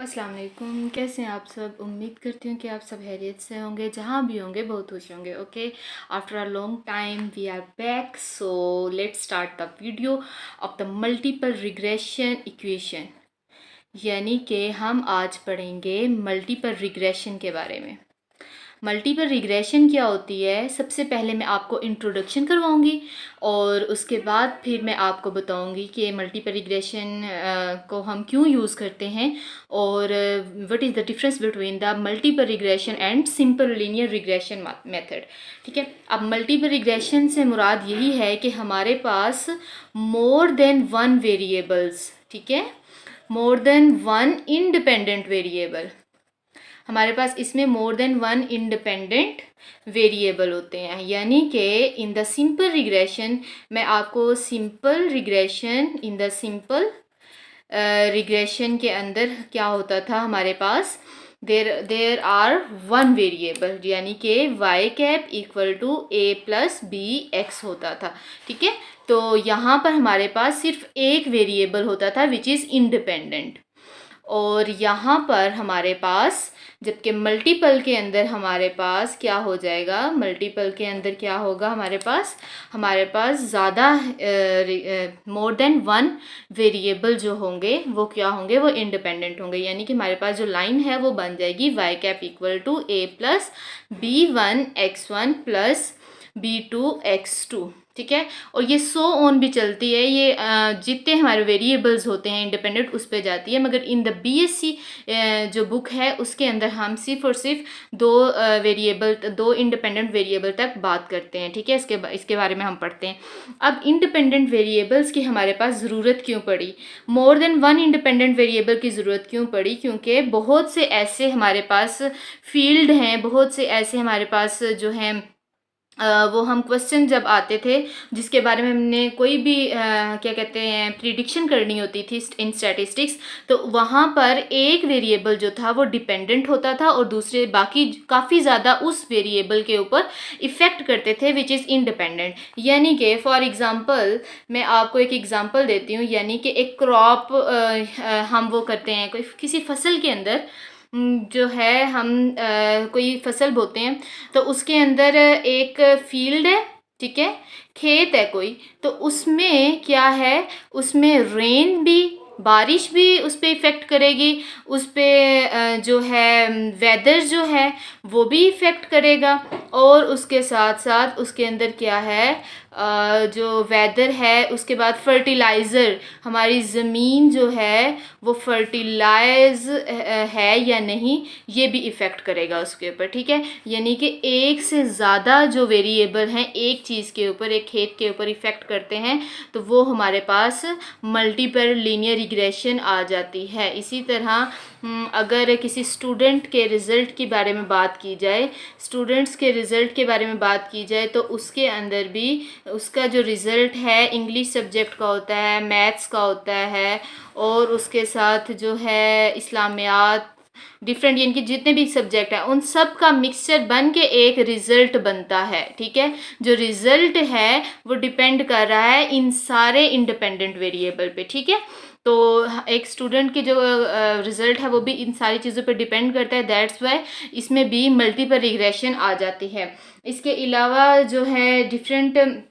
अस्सलाम वालेकुम। कैसे हैं आप सब? उम्मीद करती हूँ कि आप सब खैरियत से होंगे, जहाँ भी होंगे बहुत खुश होंगे। Okay, after a long time we are back, so let's start the video of the multiple regression equation. यानी कि हम आज पढ़ेंगे मल्टीपल रिग्रेशन के बारे में। मल्टीपल रिग्रेशन क्या होती है, सबसे पहले मैं आपको इंट्रोडक्शन करवाऊंगी और उसके बाद फिर मैं आपको बताऊंगी कि मल्टीपल रिग्रेशन को हम क्यों यूज़ करते हैं और what is the difference between the multiple regression and simple linear regression method. ठीक है, अब मल्टीपल रिग्रेशन से मुराद यही है कि हमारे पास मोर देन वन वेरिएबल्स, ठीक है, more than one independent variable, हमारे पास इसमें more than one independent variable होते हैं। यानी कि इन द सिंपल रिग्रेशन, मैं आपको simple regression, in the simple regression के अंदर क्या होता था, हमारे पास देर आर वन वेरिएबल, यानी कि Y cap equal to A plus B X होता था। ठीक है, तो यहाँ पर हमारे पास सिर्फ एक वेरिएबल होता था विच इज़ इंडिपेंडेंट, और यहाँ पर हमारे पास, जबकि मल्टीपल के अंदर हमारे पास क्या हो जाएगा, मल्टीपल के अंदर क्या होगा, हमारे पास ज़्यादा मोर देन वन वेरिएबल जो होंगे वो क्या होंगे, वो इंडिपेंडेंट होंगे। यानी कि हमारे पास जो लाइन है वो बन जाएगी Y cap equal to A plus B one X one plus B two X two. ठीक है, और ये सो ऑन भी चलती है, ये जितने हमारे वेरिएबल्स होते हैं इंडिपेंडेंट उस पे जाती है। मगर इन द बीएससी जो बुक है उसके अंदर हम सिर्फ और सिर्फ दो इंडिपेंडेंट वेरिएबल तक बात करते हैं। ठीक है, इसके बारे में हम पढ़ते हैं। अब इंडिपेंडेंट वेरिएबल्स की हमारे पास ज़रूरत क्यों पड़ी, more than one independent variable की ज़रूरत क्यों पड़ी, क्योंकि बहुत से ऐसे हमारे पास फील्ड हैं, बहुत से ऐसे हमारे पास जो हैं वो हम क्वेश्चन जब आते थे जिसके बारे में हमने कोई भी क्या कहते हैं प्रिडिक्शन करनी होती थी इन स्टैटिस्टिक्स, तो वहाँ पर एक वेरिएबल जो था वो डिपेंडेंट होता था और दूसरे बाकी काफ़ी ज़्यादा उस वेरिएबल के ऊपर इफ़ेक्ट करते थे विच इज़ इंडिपेंडेंट। यानी कि फॉर एग्ज़ाम्पल मैं आपको एक एग्ज़ाम्पल देती हूँ, यानी कि एक क्रॉप हम वो करते हैं कोई किसी फसल के अंदर जो है हम कोई फसल बोते हैं, तो उसके अंदर एक फील्ड है, ठीक है, खेत है कोई, तो उसमें क्या है, उसमें रेन भी, बारिश भी उस पर इफ़ेक्ट करेगी, उस पर जो है वेदर जो है वो भी इफ़ेक्ट करेगा, और उसके साथ साथ उसके अंदर क्या है, जो वेदर है, उसके बाद फर्टिलाइज़र, हमारी ज़मीन जो है वो फर्टिलाइज है या नहीं, ये भी इफ़ेक्ट करेगा उसके ऊपर। ठीक है, यानी कि एक से ज़्यादा जो वेरिएबल हैं एक चीज़ के ऊपर, एक खेत के ऊपर इफ़ेक्ट करते हैं, तो वो हमारे पास मल्टीपल लीनियर रिग्रेशन आ जाती है। इसी तरह अगर किसी स्टूडेंट के रिज़ल्ट के बारे में बात की जाए, स्टूडेंट्स के रिज़ल्ट के बारे में बात की जाए, तो उसके अंदर भी उसका जो रिज़ल्ट है इंग्लिश सब्जेक्ट का होता है, मैथ्स का होता है, और उसके साथ जो है इस्लामियात, डिफरेंट, यानी कि जितने भी सब्जेक्ट हैं उन सब का मिक्सचर बन के एक रिज़ल्ट बनता है। ठीक है, जो रिज़ल्ट है वो डिपेंड कर रहा है इन सारे इंडिपेंडेंट वेरिएबल पे। ठीक है, तो एक स्टूडेंट की जो रिज़ल्ट है वो भी इन सारी चीज़ों पे डिपेंड करता है, दैट्स वाई इसमें भी मल्टीपल रिग्रेशन आ जाती है। इसके अलावा जो है डिफरेंट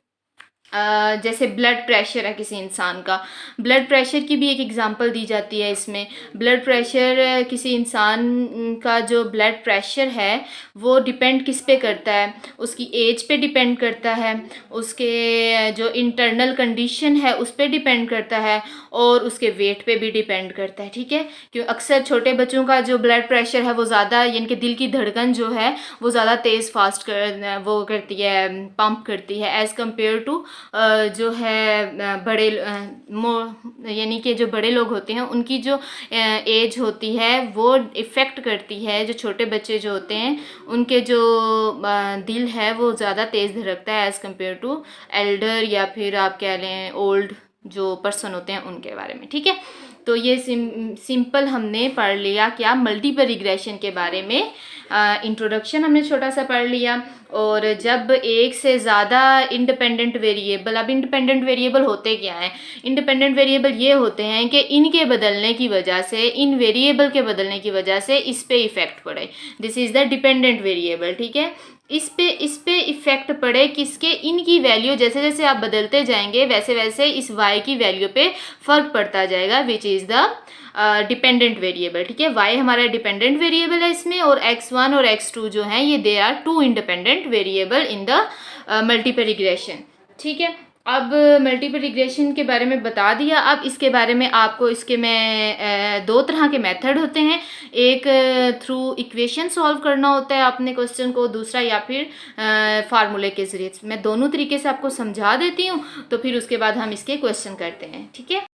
जैसे ब्लड प्रेशर है किसी इंसान का, ब्लड प्रेशर की भी एक एग्जांपल दी जाती है इसमें। ब्लड प्रेशर, किसी इंसान का जो ब्लड प्रेशर है वो डिपेंड किस पे करता है, उसकी एज पे डिपेंड करता है, उसके जो इंटरनल कंडीशन है उस पे डिपेंड करता है, और उसके वेट पे भी डिपेंड करता है। ठीक है, क्यों अक्सर छोटे बच्चों का जो ब्लड प्रेशर है वो ज़्यादा, यानी कि दिल की धड़कन जो है वो ज़्यादा तेज़ फास्ट वो करती है, पंप करती है, एज़ कम्पेयर टू जो है बड़े यानी कि जो बड़े लोग होते हैं उनकी जो एज होती है वो इफ़ेक्ट करती है, जो छोटे बच्चे जो होते हैं उनके जो दिल है वो ज़्यादा तेज़ धड़कता है एज़ कम्पेयर टू एल्डर, या फिर आप कह लें ओल्ड जो पर्सन होते हैं उनके बारे में। ठीक है, तो ये सिंपल हमने पढ़ लिया क्या, मल्टीपल रिग्रेशन के बारे में इंट्रोडक्शन हमने छोटा सा पढ़ लिया। और जब एक से ज़्यादा इंडिपेंडेंट वेरिएबल, अब इंडिपेंडेंट वेरिएबल होते क्या हैं, इंडिपेंडेंट वेरिएबल ये होते हैं कि इनके बदलने की वजह से, इन वेरिएबल के बदलने की वजह से इस पे इफ़ेक्ट पड़े, this is the dependent variable, ठीक है। इस पे इफ़ेक्ट पड़े किसके, इनकी वैल्यू जैसे जैसे आप बदलते जाएंगे वैसे वैसे इस y की वैल्यू पे फ़र्क पड़ता जाएगा, which is the dependent variable, ठीक है। y हमारा डिपेंडेंट वेरिएबल है इसमें, और x1 और x2 जो हैं ये they are two independent variable in the multiple regression, ठीक है। अब मल्टीपल रिग्रेशन के बारे में बता दिया। अब इसके बारे में आपको, इसके में दो तरह के मेथड होते हैं, एक थ्रू इक्वेशन सॉल्व करना होता है अपने क्वेश्चन को, दूसरा या फिर फार्मूले के ज़रिए। मैं दोनों तरीके से आपको समझा देती हूँ, तो फिर उसके बाद हम इसके क्वेश्चन करते हैं, ठीक है।